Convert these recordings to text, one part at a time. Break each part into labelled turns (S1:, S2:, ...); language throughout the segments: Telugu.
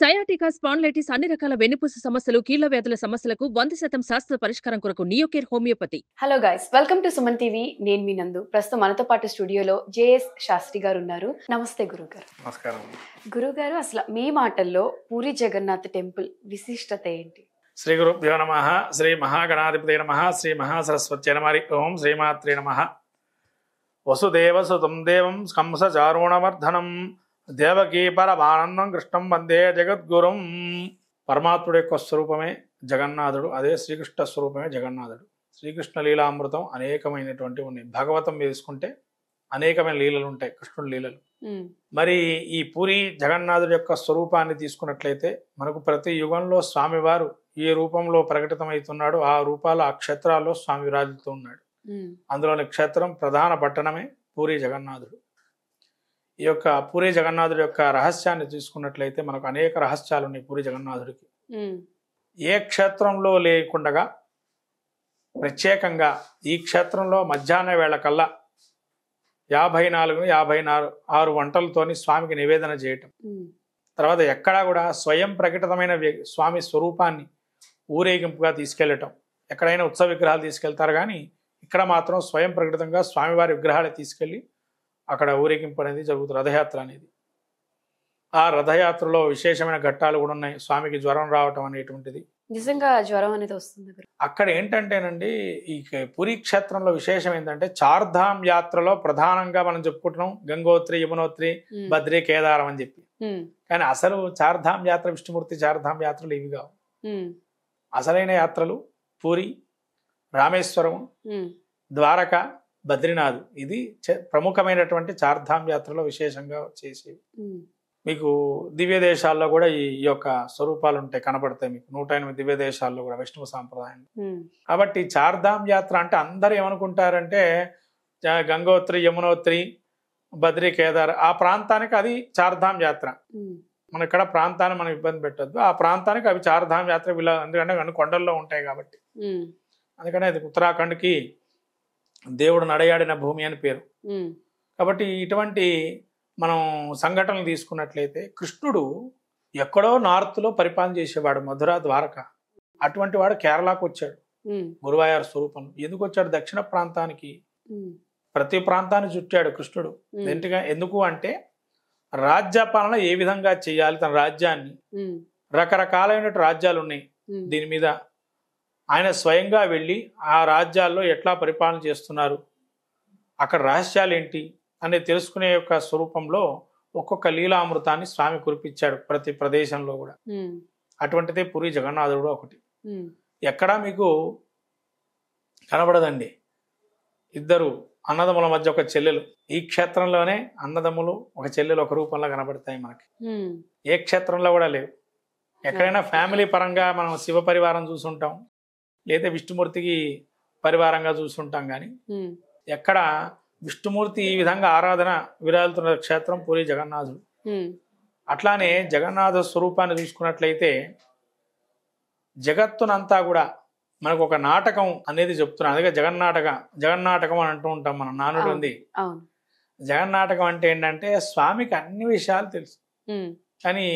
S1: సయాటికా, స్పాండిలైటిస్ అన్ని రకాల వెన్నుపూస సమస్యలు, కీళ్ల వ్యాధుల సమస్యలకు 100% శాస్త్ర పరిష్కారం కొరకు Neocare homeopathy.
S2: Hello guys, welcome to Suman TV. నేను మీ నందు. ప్రస్తుతం మనతో పాటు స్టూడియోలో జేఎస్ శాస్త్రి గారు ఉన్నారు. నమస్తే గురుగారు.
S3: నమస్కారం.
S2: గురుగారు, అసలు మీ మాటల్లో పూరి జగన్నాథ్ టెంపుల్ విశిష్టత ఏంటి?
S3: శ్రీ గురుభ్యో నమః. శ్రీ మహాగణాధిపతయ నమః. శ్రీ మహాసరస్వత్యై నమః. ఓం శ్రీమాత్రే నమః. వసుదేవసుతం దేవం కంసచారుణమర్ధనం దేవకీ పరమానందం కృష్ణం వందే జగద్గురుం. పరమాత్ముడు యొక్క స్వరూపమే జగన్నాథుడు, అదే శ్రీకృష్ణ స్వరూపమే జగన్నాథుడు. శ్రీకృష్ణ లీలామృతం అనేకమైనటువంటి ఉన్నాయి. భాగవతం తీసుకుంటే అనేకమైన లీలలు ఉంటాయి, కృష్ణుడి లీలలు. మరి ఈ పూరి జగన్నాథుడి యొక్క స్వరూపాన్ని తీసుకున్నట్లయితే మనకు ప్రతి యుగంలో స్వామివారు ఏ రూపంలో ప్రకటితమవుతున్నాడో ఆ రూపాలు, ఆ క్షేత్రాల్లో స్వామి విరాజిస్తూ ఉన్నాడు. అందులోని క్షేత్రం ప్రధాన పట్టణమే పూరి జగన్నాథుడు. ఈ యొక్క పూరి జగన్నాథుడి యొక్క రహస్యాన్ని తీసుకున్నట్లయితే మనకు అనేక రహస్యాలు ఉన్నాయి పూరి జగన్నాథుడికి. ఏ క్షేత్రంలో లేకుండా ప్రత్యేకంగా ఈ క్షేత్రంలో మధ్యాహ్న వేళ కల్లా 54 వంటలతోని స్వామికి నివేదన చేయటం. తర్వాత ఎక్కడా కూడా స్వయం ప్రకటితమైన స్వామి స్వరూపాన్ని ఊరేగింపుగా తీసుకెళ్ళటం. ఎక్కడైనా ఉత్సవ విగ్రహాలు తీసుకెళ్తారు, కానీ ఇక్కడ మాత్రం స్వయం ప్రకటితంగా స్వామివారి విగ్రహాలు తీసుకెళ్ళి అక్కడ ఊరేగింపు అనేది జరుగుతుంది, రథయాత్ర అనేది. ఆ రథయాత్రలో విశేషమైన ఘట్టాలు కూడా ఉన్నాయి. స్వామికి జ్వరం రావటం అనేటువంటిది.
S2: నిజంగా జ్వరం అనేది వస్తుంది
S3: అక్కడ ఏంటంటేనండి, ఈ పూరి క్షేత్రంలో విశేషం ఏంటంటే చార్ధామ్ యాత్రలో ప్రధానంగా మనం చెప్పుకుంటున్నాం గంగోత్రి, యమునోత్రి, బద్రి, కేదారం అని చెప్పి. కానీ అసలు చార్ధామ్ యాత్ర, విష్ణుమూర్తి చార్ధామ్ యాత్రలు ఇవి కావు. అసలైన యాత్రలు పూరి, రామేశ్వరం, ద్వారక, బద్రీనాథ్. ఇది ప్రముఖమైనటువంటి చార్ధామ్ యాత్రలో విశేషంగా చేసేవి. మీకు దివ్య దేశాల్లో కూడా ఈ యొక్క స్వరూపాలు ఉంటాయి, కనబడతాయి మీకు 108 దివ్య దేశాల్లో కూడా వైష్ణవ సాంప్రదాయం. కాబట్టి చార్ధామ్ యాత్ర అంటే అందరూ ఏమనుకుంటారంటే గంగోత్రి, యమునోత్రి, బద్రి, కేదార్ ఆ ప్రాంతానికి అది చార్ధామ్ యాత్ర. మన ఇక్కడ ప్రాంతాన్ని మనం ఇబ్బంది పెట్టద్దు, ఆ ప్రాంతానికి అవి చార్ధామ్ యాత్ర వీళ్ళ. ఎందుకంటే అన్ని కొండల్లో ఉంటాయి కాబట్టి. అందుకనే అది ఉత్తరాఖండ్కి దేవుడు నడయాడిన భూమి అని పేరు. కాబట్టి ఇటువంటి మనం సంఘటనలు తీసుకున్నట్లయితే కృష్ణుడు ఎక్కడో నార్త్లో పరిపాలన చేసేవాడు, మధుర, ద్వారక. అటువంటి వాడు కేరళకు వచ్చాడు గురువాయూర్ స్వరూపంలో. ఎందుకు వచ్చాడు? దక్షిణ ప్రాంతానికి, ప్రతి ప్రాంతాన్ని చుట్టాడు కృష్ణుడు. ఎందుకు అంటే రాజ్యపాలన ఏ విధంగా చేయాలి, తన రాజ్యాన్ని. రకరకాలైన రాజ్యాలు ఉన్నాయి, దీని మీద ఆయన స్వయంగా వెళ్ళి ఆ రాజ్యాల్లో ఎట్లా పరిపాలన చేస్తున్నారు, అక్కడ రహస్యాలు ఏంటి అనేది తెలుసుకునే యొక్క స్వరూపంలో ఒక్కొక్క లీలామృతాన్ని స్వామి కురిపించాడు ప్రతి ప్రదేశంలో కూడా. అటువంటిదే పూరి జగన్నాథుడు ఒకటి. ఎక్కడా మీకు కనబడదండి. ఇద్దరు అన్నదమ్ముల మధ్య ఒక చెల్లెలు. ఈ క్షేత్రంలోనే అన్నదమ్ములు, ఒక చెల్లెలు ఒక రూపంలో కనబడతాయి మనకి. ఏ క్షేత్రంలో కూడా లేవు. ఎక్కడైనా ఫ్యామిలీ పరంగా మనం శివ పరివారం చూసుంటాం, లేదా విష్ణుమూర్తికి పరివారంగా చూసుంటాం, కానీ ఎక్కడ విష్ణుమూర్తి ఈ విధంగా ఆరాధన విరాలుతున్న క్షేత్రం పూరి జగన్నాథుడు. అట్లానే జగన్నాథ స్వరూపాన్ని చూసుకున్నట్లయితే జగత్తునంతా కూడా మనకు ఒక నాటకం అనేది చెప్తున్నాను. అందుకే జగన్నాటకం అని అంటూ ఉంటాం మనం. నానుడు ఉంది. జగన్నాటకం అంటే ఏంటంటే స్వామికి అన్ని విషయాలు తెలుసు, కానీ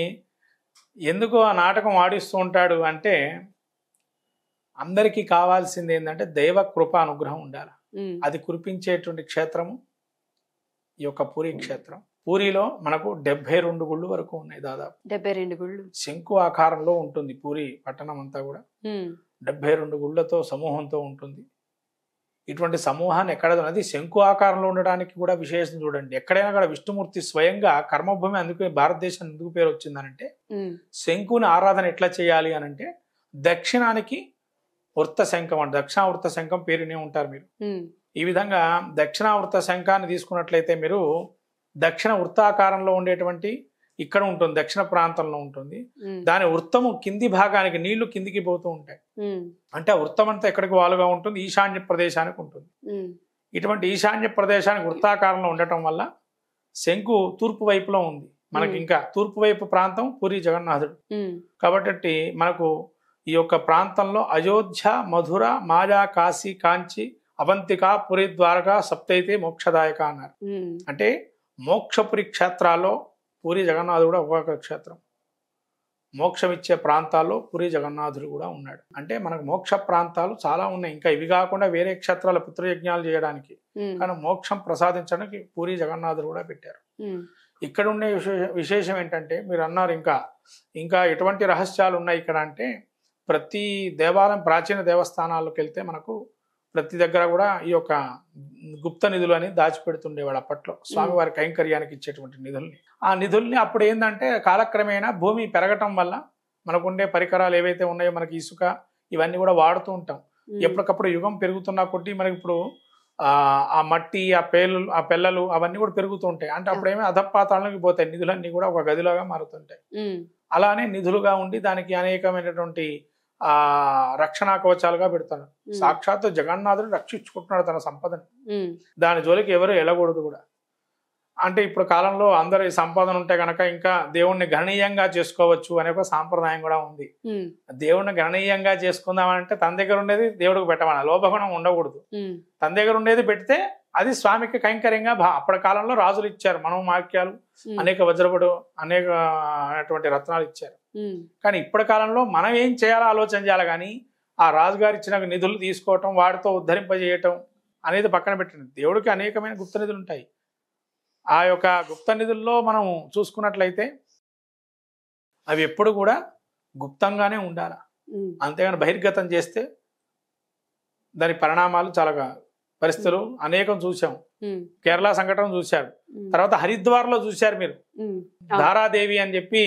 S3: ఎందుకు ఆ నాటకం ఆడిస్తూ ఉంటాడు అంటే అందరికీ కావాల్సింది ఏంటంటే దైవ కృప అనుగ్రహం ఉండాలి. అది కురిపించేటువంటి క్షేత్రము ఈ యొక్క పూరి క్షేత్రం. పూరిలో మనకు 72 గుళ్ళు వరకు ఉన్నాయి. దాదాపు
S2: 72 గుళ్ళు
S3: శంకు ఆకారంలో ఉంటుంది పూరి పట్టణం అంతా కూడా. 72 గుళ్ళతో సమూహంతో ఉంటుంది. ఇటువంటి సమూహాన్ని ఎక్కడ, అది శంకు ఆకారంలో ఉండడానికి కూడా విశేషం చూడండి. ఎక్కడైనా కూడా విష్ణుమూర్తి స్వయంగా కర్మభూమి. అందుకే భారతదేశం ఎందుకు పేరు వచ్చిందనంటే శంకుని ఆరాధన ఎట్లా చేయాలి అనంటే దక్షిణానికి వృత్త శంఖం అంటే దక్షిణావృత శంఖం పేరునే ఉంటారు మీరు. ఈ విధంగా దక్షిణావృత శంఖాన్ని తీసుకున్నట్లయితే మీరు దక్షిణ వృత్తాకారంలో ఉండేటువంటి ఇక్కడ ఉంటుంది, దక్షిణ ప్రాంతంలో ఉంటుంది. దాని వృత్తము కింది భాగానికి నీళ్లు కిందికి పోతూ ఉంటాయి. అంటే ఆ వృత్తం అంతా ఎక్కడికి వాలుగా ఉంటుంది, ఈశాన్య ప్రదేశానికి ఉంటుంది. ఇటువంటి ఈశాన్య ప్రదేశానికి వృత్తాకారంలో ఉండటం వల్ల శంకు తూర్పు వైపులో ఉంది మనకి. ఇంకా తూర్పు వైపు ప్రాంతం పూరి జగన్నాథుడు. కాబట్టి మనకు ఈ యొక్క ప్రాంతంలో అయోధ్య, మధుర, మాయా, కాశీ, కాంచి, అవంతిక, పురి, ద్వారక, సప్తైతే మోక్షదాయక అన్నారు. అంటే మోక్షపురి క్షేత్రాల్లో పూరి జగన్నాథుడు కూడా ఒక క్షేత్రం. మోక్షం ఇచ్చే ప్రాంతాల్లో పూరి జగన్నాథుడు కూడా ఉన్నాడు. అంటే మనకు మోక్ష ప్రాంతాలు చాలా ఉన్నాయి, ఇంకా ఇవి కాకుండా వేరే క్షేత్రాల పితృయజ్ఞాలు చేయడానికి, కానీ మోక్షం ప్రసాదించడానికి పూరి జగన్నాథుడు కూడా పెట్టారు. ఇక్కడ ఉండే విశేషం ఏంటంటే మీరు అన్నారు ఇంకా ఎటువంటి రహస్యాలు ఉన్నాయి ఇక్కడ అంటే, ప్రతి దేవాలయం ప్రాచీన దేవస్థానాల్లోకి వెళ్తే మనకు ప్రతి దగ్గర కూడా ఈ యొక్క గుప్త నిధులు అని దాచిపెడుతుండేవాడు అప్పట్లో, స్వామివారి కైంకర్యానికి ఇచ్చేటువంటి నిధుల్ని. ఆ నిధుల్ని అప్పుడు ఏంటంటే కాలక్రమేణా భూమి పెరగటం వల్ల మనకుండే పరికరాలు ఏవైతే ఉన్నాయో, మనకి ఇసుక ఇవన్నీ కూడా వాడుతూ ఉంటాం. ఎప్పటికప్పుడు యుగం పెరుగుతున్నా కొద్దీ మనకి ఇప్పుడు ఆ మట్టి, ఆ పెళ్ళలు అవన్నీ కూడా పెరుగుతూ ఉంటాయి. అంటే అప్పుడేమో అధపాతాళానికి పోతాయి, నిధులన్నీ కూడా ఒక గదిలాగా మారుతుంటాయి. అలానే నిధులుగా ఉండి దానికి అనేకమైనటువంటి రక్షణా కవచాలుగా పెడతాడు. సాక్షాత్తు జగన్నాథుడు రక్షించుకుంటున్నాడు తన సంపదని, దాని జోలికి ఎవరు వెళ్ళకూడదు కూడా. అంటే ఇప్పుడు కాలంలో అందరు ఈ సంపాదన ఉంటే కనుక ఇంకా దేవుణ్ణి గణనీయంగా చేసుకోవచ్చు అనే ఒక సాంప్రదాయం కూడా ఉంది. దేవుణ్ణి గణనీయంగా చేసుకుందామంటే తన దగ్గర ఉండేది దేవుడికి పెట్టమని, లోభగుణం ఉండకూడదు. తన దగ్గర ఉండేది పెడితే అది స్వామికి కైంకర్యంగా అప్పటి కాలంలో రాజులు ఇచ్చారు, మనోమాక్యాలు, అనేక వజ్రపడు, అనేకటువంటి రత్నాలు ఇచ్చారు. కానీ ఇప్పటి కాలంలో మనం ఏం చేయాలో ఆలోచన చేయాలి, కానీ ఆ రాజుగారు ఇచ్చిన నిధులు తీసుకోవటం, వాటితో ఉద్ధరింపజేయటం అనేది పక్కన పెట్టండి. దేవుడికి అనేకమైన గుప్త నిధులు ఉంటాయి. ఆ యొక్క గుప్త నిధుల్లో మనం చూసుకున్నట్లయితే అవి ఎప్పుడు కూడా గుప్తంగానే ఉండాలి, అంతేగాని బహిర్గతం చేస్తే దాని పరిణామాలు చాలా పరిస్థితులు అనేకం చూసాం. కేరళ సంఘటన చూశారు, తర్వాత హరిద్వార్లో చూశారు మీరు, ధారాదేవి అని చెప్పి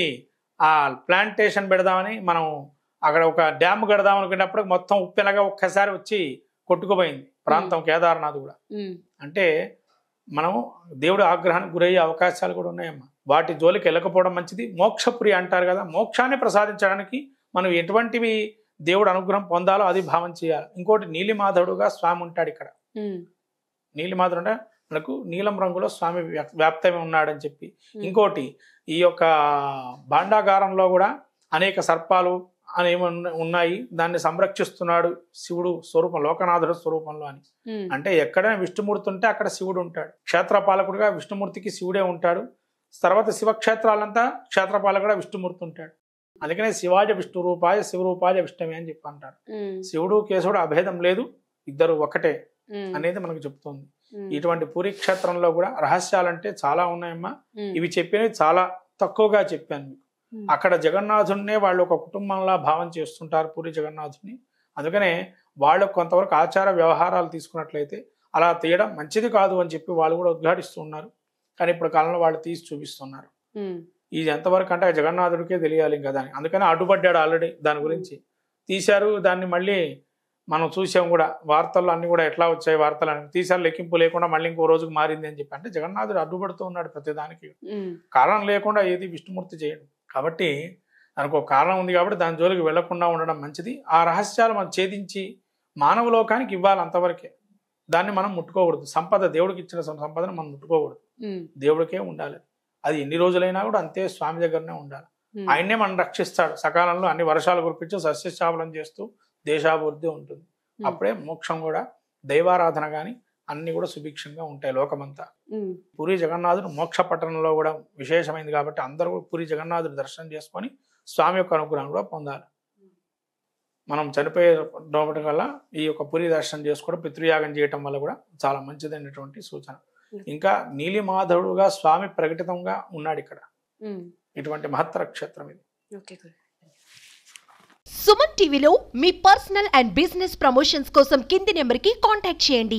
S3: ఆ ప్లాంటేషన్ పెడదామని మనం అక్కడ ఒక డ్యామ్ కడదాం అనుకున్నప్పుడు మొత్తం ఉప్పెనగా ఒక్కసారి వచ్చి కొట్టుకుపోయింది ప్రాంతం, కేదార్నాథ్ కూడా. అంటే మనం దేవుడి ఆగ్రహానికి గురయ్యే అవకాశాలు కూడా ఉన్నాయమ్మా. వాటి జోలికి వెళ్ళకపోవడం మంచిది. మోక్షపురి అంటారు కదా, మోక్షాన్ని ప్రసాదించడానికి మనం ఎటువంటివి దేవుడు అనుగ్రహం పొందాలో అది భావం చేయాలి. ఇంకోటి నీలిమాధవుడుగా స్వామి ఉంటాడు ఇక్కడ. నీలిమాధవుడు అంటే మనకు నీలం రంగులో స్వామి వ్యాప్తమే ఉన్నాడని చెప్పి. ఇంకోటి ఈ యొక్క భాండాగారంలో కూడా అనేక సర్పాలు అనేవి ఉన్నాయి, దాన్ని సంరక్షిస్తున్నాడు శివుడు స్వరూపం, లోకనాథుడు స్వరూపంలో అని. అంటే ఎక్కడైనా విష్ణుమూర్తి ఉంటే అక్కడ శివుడు ఉంటాడు. క్షేత్రపాలకుడుగా విష్ణుమూర్తికి శివుడే ఉంటాడు. తర్వాత శివక్షేత్రాలంతా క్షేత్రపాలకుడుగా విష్ణుమూర్తి ఉంటాడు. అందుకనే శివాజ విష్ణు రూపాయ శివరూపాయ విష్ణువే అని చెప్పి అంటారు. శివుడు కేశవుడు అభేదం లేదు, ఇద్దరు ఒకటే అనేది మనకు చెప్తుంది. ఇటువంటి పూరి క్షేత్రంలో కూడా రహస్యాలంటే చాలా ఉన్నాయమ్మా. ఇవి చెప్పినవి చాలా తక్కువగా చెప్పాను మీకు. అక్కడ జగన్నాథుడినే వాళ్ళు ఒక కుటుంబంలా భావం చేస్తుంటారు పూరి జగన్నాథుడిని. అందుకనే వాళ్ళు కొంతవరకు ఆచార వ్యవహారాలు తీసుకున్నట్లయితే అలా తీయడం మంచిది కాదు అని చెప్పి వాళ్ళు కూడా ఉద్ఘాటిస్తూ ఉన్నారు. కానీ ఇప్పుడు కాలంలో వాళ్ళు తీసి చూపిస్తున్నారు. ఇది ఎంతవరకు అంటే జగన్నాథుడికే తెలియాలి ఇంకా దాన్ని. అందుకని అడ్డుపడ్డాడు ఆల్రెడీ, దాని గురించి తీశారు. దాన్ని మళ్ళీ మనం చూసాం కూడా, వార్తల్లో అన్ని కూడా ఎట్లా వచ్చాయి వార్తలు అని తీశారు, లెక్కింపు లేకుండా మళ్ళీ ఇంకో రోజుకు మారింది అని చెప్పి. అంటే జగన్నాథుడు అడ్డుపడుతూ ఉన్నాడు ప్రతిదానికి, కారణం లేకుండా ఏది విష్ణుమూర్తి చేయడు. కాబట్టి దానికి ఒక కారణం ఉంది కాబట్టి దాని జోలికి వెళ్లకుండా ఉండడం మంచిది. ఆ రహస్యాలు మనం ఛేదించి మానవ లోకానికి ఇవ్వాలి, అంతవరకే. దాన్ని మనం ముట్టుకోకూడదు. సంపద దేవుడికి ఇచ్చిన సంపదను మనం ముట్టుకోకూడదు, దేవుడికే ఉండాలి. అది ఎన్ని రోజులైనా కూడా అంతే స్వామి దగ్గరనే ఉండాలి. ఆయన్నే మనం రక్షిస్తాడు. సకాలంలో అన్ని వర్షాలు కురిపించి సస్యశ్యామలం చేస్తూ దేశాభివృద్ధి ఉంటుంది. అప్పుడే మోక్షం కూడా, దైవారాధన కానీ అన్ని కూడా సుభిక్షంగా ఉంటాయి లోకమంతా. పూరి జగన్నాథుడు మోక్ష పట్టణంలో కూడా విశేషమైంది కాబట్టి అందరూ పూరి జగన్నాథుడు దర్శనం చేసుకొని స్వామి యొక్క అనుగ్రహం కూడా పొందాలి. మనం చనిపోయేటప్పటి వల్ల ఈ యొక్క పూరి దర్శనం చేసుకోవడం, పితృయాగం చేయటం వల్ల కూడా చాలా మంచిదైనటువంటి సూచన. ఇంకా నీలిమాధవుడుగా స్వామి ప్రకటితంగా ఉన్నాడు ఇక్కడ. ఇటువంటి మహత్తర క్షేత్రం ఇది.
S4: సుమన్ టీవీలో మీ పర్సనల్ అండ్ బిజినెస్ ప్రమోషన్స్ కోసం కింది నెంబర్కి కాంటాక్ట్ చేయండి.